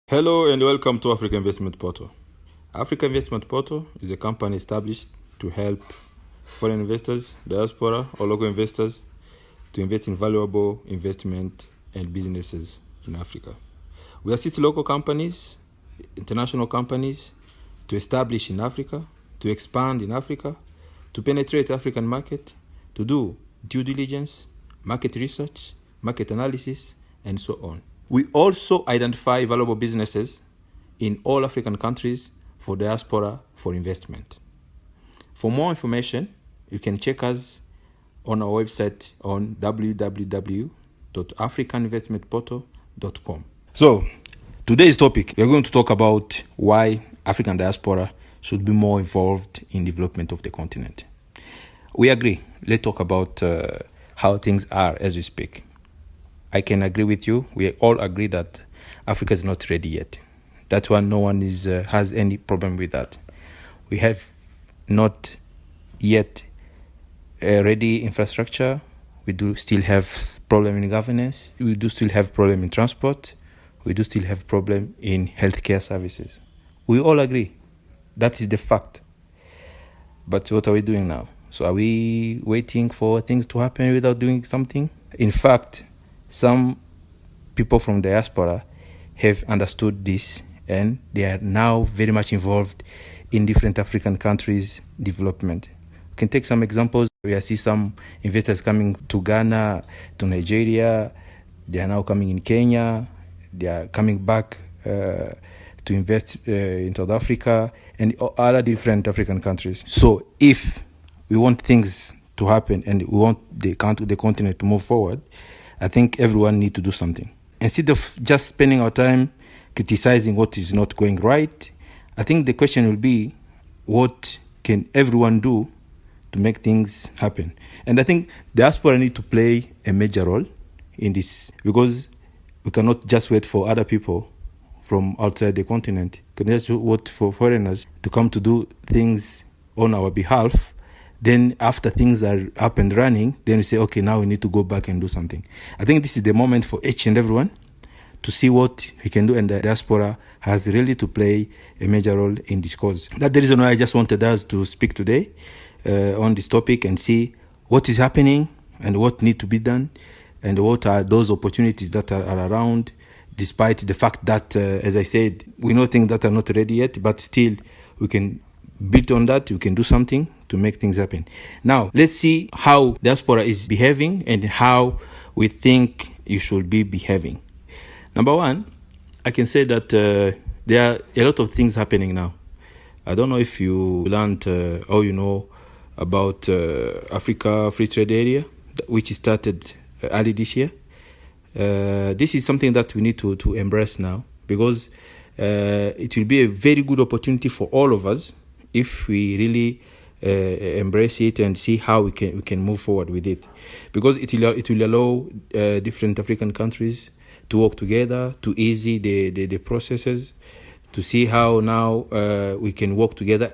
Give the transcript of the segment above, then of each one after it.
Hello and welcome to Africa Investment Portal. Africa Investment Portal is a company established to help foreign investors, diaspora, or local investors to invest in valuable investment and businesses in Africa. We assist local companies, international companies to establish in Africa, to expand in Africa, to penetrate the African market, to do due diligence, market research, market analysis, and so on. We also identify valuable businesses in all African countries for diaspora for investment. For more information, you can check us on our website on www.africaninvestmentportal.com. So, today's topic, we're going to talk about why African diaspora should be more involved in development of the continent. We agree. Let's talk about how things are as we speak. I can agree with you. We all agree that Africa is not ready yet. That's why no one has any problem with that. We have not yet ready infrastructure. We do still have problem in governance. We do still have problem in transport. We do still have problem in healthcare services. We all agree. That is the fact. But what are we doing now? So are we waiting for things to happen without doing something? In fact, some people from diaspora have understood this and they are now very much involved in different African countries' development. We can take some examples. We see some investors coming to Ghana, to Nigeria. They are now coming in Kenya. They are coming back to invest in South Africa and other different African countries. So if we want things to happen and we want the continent to move forward, I think everyone needs to do something. Instead of just spending our time criticizing what is not going right, I think the question will be, what can everyone do to make things happen? And I think diaspora need to play a major role in this, because we cannot just wait for other people from outside the continent. We can just wait for foreigners to come to do things on our behalf. Then after things are up and running, then we say, okay, now we need to go back and do something. I think this is the moment for each and everyone to see what he can do, and the diaspora has really to play a major role in this cause. That's the reason why I just wanted us to speak today on this topic and see what is happening and what needs to be done and what are those opportunities that are around, despite the fact that, as I said, we know things that are not ready yet, but still we can build on that. We can do something to make things happen. Now, let's see how diaspora is behaving and how we think you should be behaving. Number one, I can say that there are a lot of things happening now. I don't know if you learned or you know about Africa Free Trade Area, which started early this year. This is something that we need to embrace now, because it will be a very good opportunity for all of us if we really embrace it and see how we can move forward with it, because it will allow different African countries to work together, to ease the processes, to see how now we can work together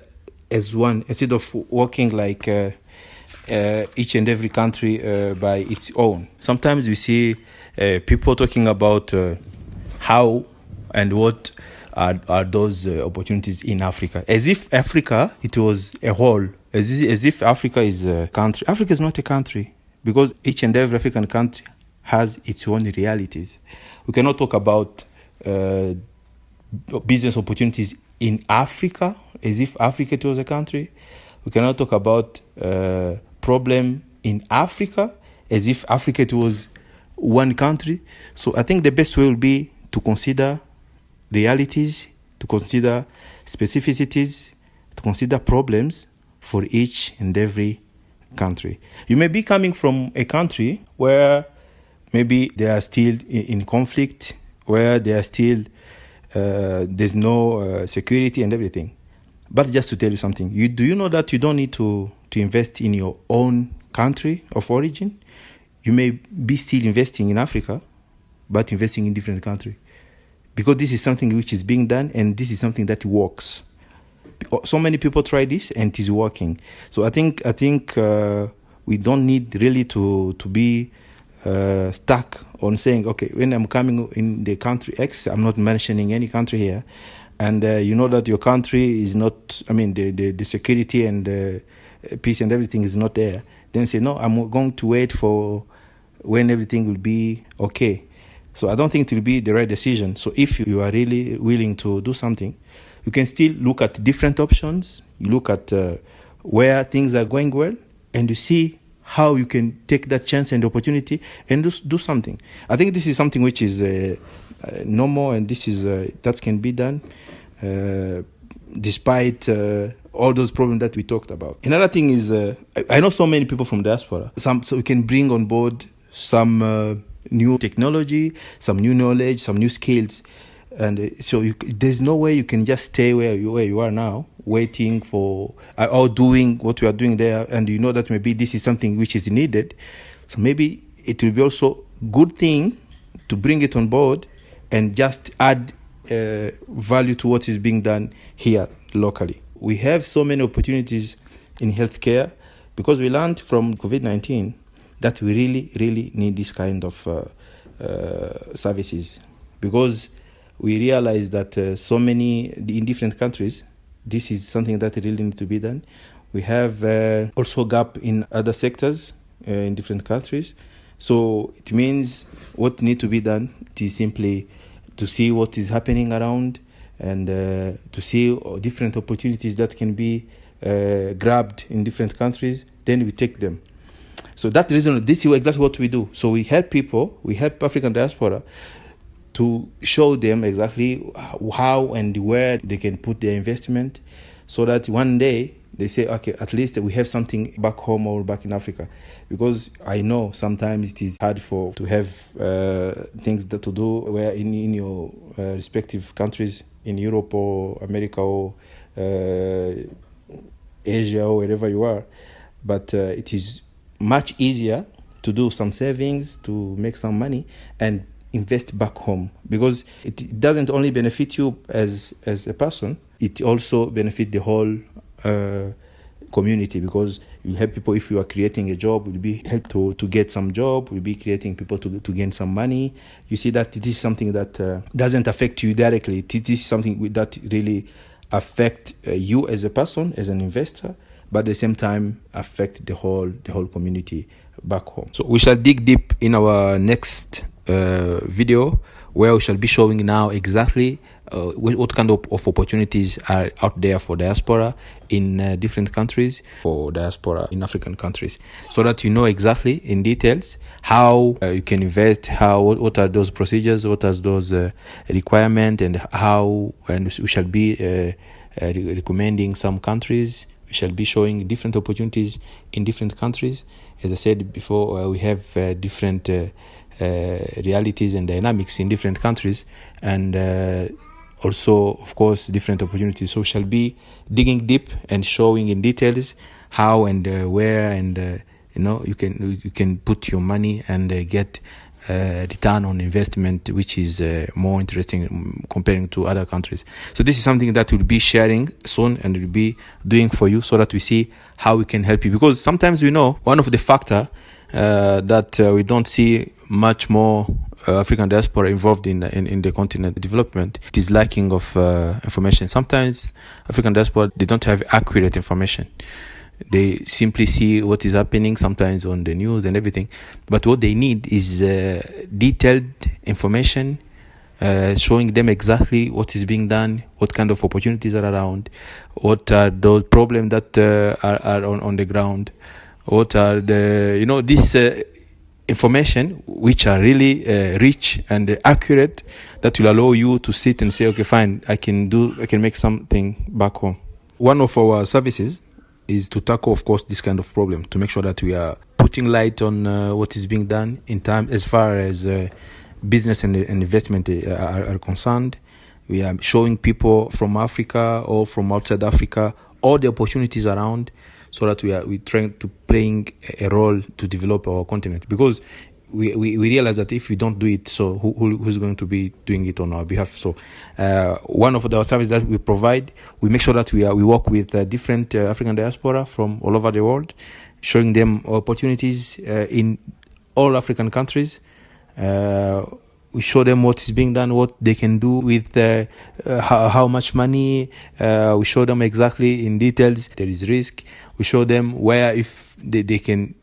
as one, instead of working like each and every country by its own. Sometimes we see people talking about how and what are those opportunities in Africa, as if Africa, it was a whole, as if Africa is a country. Africa is not a country, because each and every African country has its own realities. We cannot talk about business opportunities in Africa as if Africa it was a country. We cannot talk about problem in Africa as if Africa it was one country. So I think the best way will be to consider realities, to consider specificities, to consider problems for each and every country. You may be coming from a country where maybe they are still in conflict, where they are still there's no security and everything. But just to tell you something, do you know that you don't need to invest in your own country of origin? You may be still investing in Africa, but investing in different country, because this is something which is being done and this is something that works. So many people try this and it is working. So I think we don't need really to be stuck on saying, okay, when I'm coming in the country X, I'm not mentioning any country here, and you know that your country is not, I mean, the security and peace and everything is not there, then say, no, I'm going to wait for when everything will be okay. So I don't think it will be the right decision. So if you are really willing to do something, you can still look at different options. You look at where things are going well, and you see how you can take that chance and opportunity and do something. I think this is something which is normal, and this is that can be done despite all those problems that we talked about. Another thing is, I know so many people from diaspora. So we can bring on board some new technology, some new knowledge, some new skills. And so there's no way you can just stay where you are now, waiting for or doing what you are doing there, and you know that maybe this is something which is needed. So maybe it will be also good thing to bring it on board and just add value to what is being done here locally. We have so many opportunities in healthcare because we learned from COVID-19 that we really need this kind of services, because we realize that so many in different countries, this is something that really needs to be done. We have also gap in other sectors in different countries. So it means what needs to be done is simply to see what is happening around and to see different opportunities that can be grabbed in different countries. Then we take them. So that reason, this is exactly what we do. So we help people, we help African diaspora to show them exactly how and where they can put their investment, so that one day they say, okay, at least we have something back home or back in Africa. Because I know sometimes it is hard to have things that to do where in your respective countries, in Europe or America or Asia or wherever you are. But it is much easier to do some savings, to make some money and invest back home, because it doesn't only benefit you as a person, it also benefit the whole community, because you help people. If you are creating a job, will be help to get some job, will be creating people to gain some money. You see that it is something that doesn't affect you directly. It is something that really affect you as a person, as an investor, but at the same time affect the whole community back home. So we shall dig deep in our next video, where we shall be showing now exactly what kind of opportunities are out there for diaspora in different countries, for diaspora in African countries, so that you know exactly in details how you can invest, what are those procedures, what are those requirements, and how, and we shall be recommending some countries. We shall be showing different opportunities in different countries. As I said before, we have different realities and dynamics in different countries, and also, of course, different opportunities. So we shall be digging deep and showing in details how and where, and you can put your money and get return on investment, which is more interesting comparing to other countries. So this is something that we'll be sharing soon and we'll be doing for you, so that we see how we can help you. Because sometimes we know one of the factor that we don't see much more African diaspora involved in the continent development, it is lacking of information. Sometimes African diaspora, they don't have accurate information. They simply see what is happening sometimes on the news and everything, but what they need is detailed information, showing them exactly what is being done, what kind of opportunities are around, what are those problems that are on the ground, what are the this information which are really rich and accurate, that will allow you to sit and say, okay, fine, I can make something back home. One of our services is to tackle, of course, this kind of problem, to make sure that we are putting light on what is being done in time as far as business and investment are concerned. We are showing people from Africa or from outside Africa all the opportunities around, so that we trying to playing a role to develop our continent, because we realize that if we don't do it, so who's going to be doing it on our behalf? So one of the services that we provide, we make sure that we work with different African diaspora from all over the world, showing them opportunities in all African countries. We show them what is being done, what they can do with how much money. We show them exactly in details. There is risk. We show them where if they can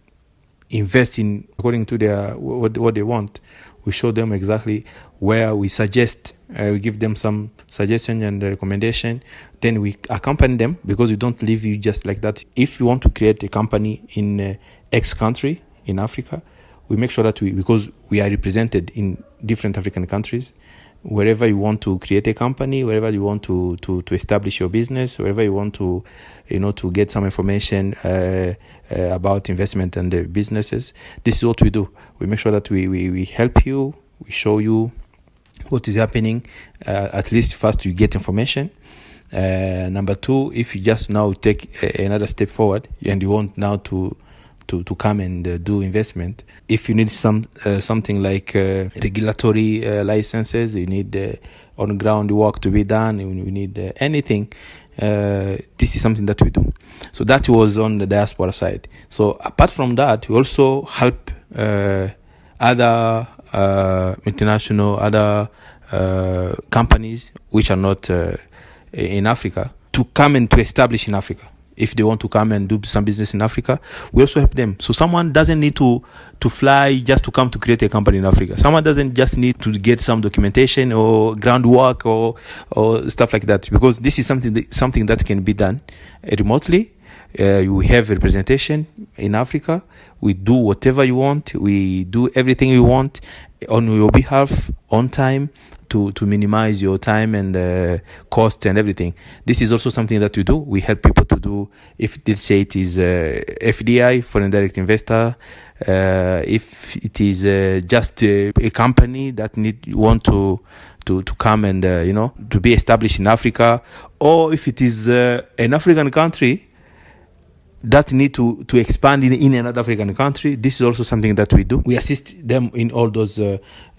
invest in according to their what they want. We show them exactly where we suggest. We give them some suggestion and recommendation. Then we accompany them, because we don't leave you just like that. If you want to create a company in X country in Africa, we make sure that because we are represented in different African countries, wherever you want to create a company, wherever you want to establish your business, wherever you want to, to get some information about investment and the businesses, this is what we do. We make sure that we help you, we show you what is happening. At least first you get information. Number two, if you just now take another step forward and you want now to come and do investment, if you need something like regulatory licenses, you need on ground work to be done, you need anything, this is something that we do. So that was on the diaspora side. So apart from that, we also help other international, other companies which are not in Africa to come and to establish in Africa. If they want to come and do some business in Africa, we also help them. So someone doesn't need to fly just to come to create a company in Africa. Someone doesn't just need to get some documentation or groundwork or stuff like that, because this is something that can be done remotely. You have representation in Africa. We do whatever you want. We do everything you want on your behalf, on time, to minimize your time and cost and everything. This is also something that we do. We help people to do, if let's say it is FDI, foreign direct investor, if it is just a company that want to come and to be established in Africa, or if it is an African country that need to expand in another African country, this is also something that we do. We assist them in all those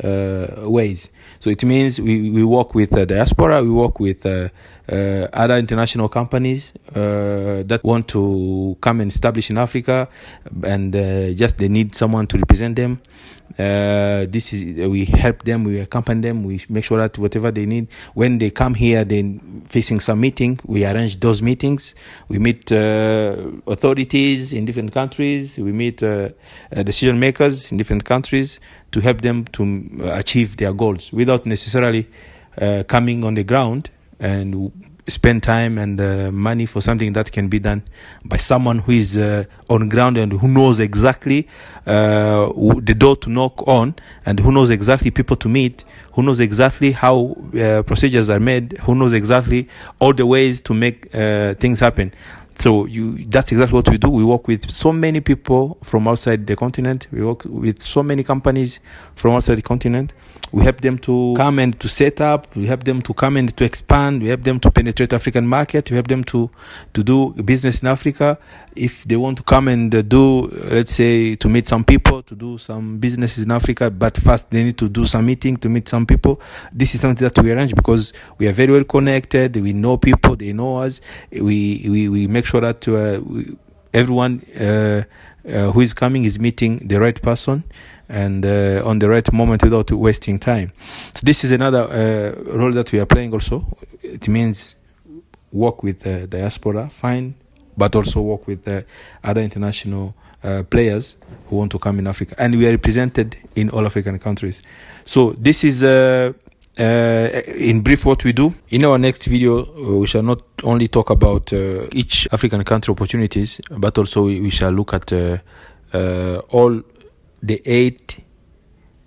ways. So it means we work with Diaspora, we work with other international companies that want to come and establish in Africa, and just they need someone to represent them. We help them, we accompany them, we make sure that whatever they need, when they come here, then facing some meeting, we arrange those meetings. We meet authorities in different countries, we meet decision makers in different countries to help them to achieve their goals without necessarily coming on the ground and spend time and money for something that can be done by someone who is on ground and who knows exactly the door to knock on, and who knows exactly people to meet, who knows exactly how procedures are made, who knows exactly all the ways to make things happen. So that's exactly what we do. We work with so many people from outside the continent. We work with so many companies from outside the continent. We help them to come and to set up. We help them to come and to expand. We help them to penetrate African market. We help them to do business in Africa. If they want to come and do, let's say, to meet some people, to do some businesses in Africa, but first they need to do some meeting to meet some people. This is something that we arrange because we are very well connected. We know people. They know us. We make sure that everyone who is coming is meeting the right person and on the right moment without wasting time. So this is another role that we are playing also. It means work with Diaspora, fine, but also work with other international players who want to come in Africa. And we are represented in all African countries. So this is in brief what we do. In our next video, we shall not only talk about each African country opportunities, but also we shall look at all the 8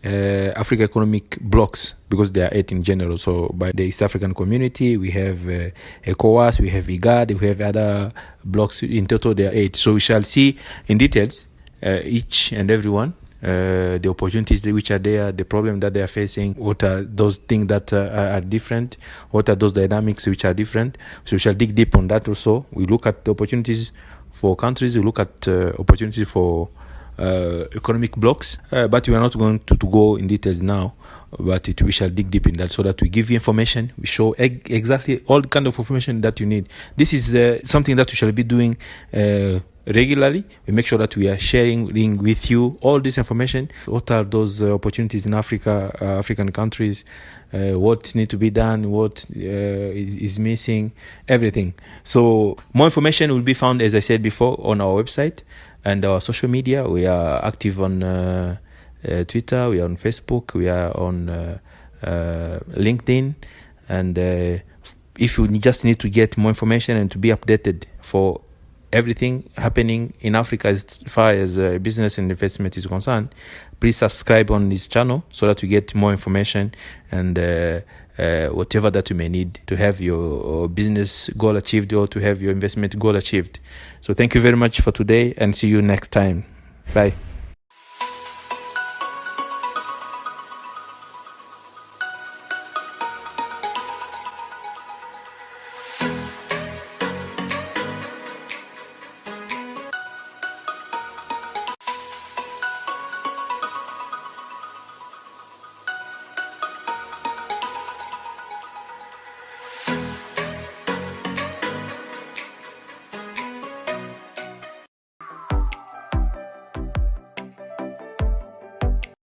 Africa economic blocks, because there are 8 in general. So by the East African community, we have ECOWAS, we have IGAD, we have other blocks. In total, there are 8. So we shall see in details each and every one, the opportunities which are there, the problem that they are facing, what are those things that are different, what are those dynamics which are different. So we shall dig deep on that also. We look at the opportunities for countries, we look at opportunities for economic blocks, but we are not going to go in details now, but we shall dig deep in that so that we give you information, we show exactly all kind of information that you need. This is something that we shall be doing regularly. We make sure that we are sharing with you all this information. What are those opportunities in Africa, African countries, what need to be done, what is missing, everything. So more information will be found, as I said before, on our website and our social media. We are active on Twitter, we are on Facebook, we are on LinkedIn, and if you just need to get more information and to be updated for everything happening in Africa as far as business and investment is concerned, please subscribe on this channel so that you get more information and whatever that you may need to have your business goal achieved or to have your investment goal achieved. So thank you very much for today, and see you next time. Bye.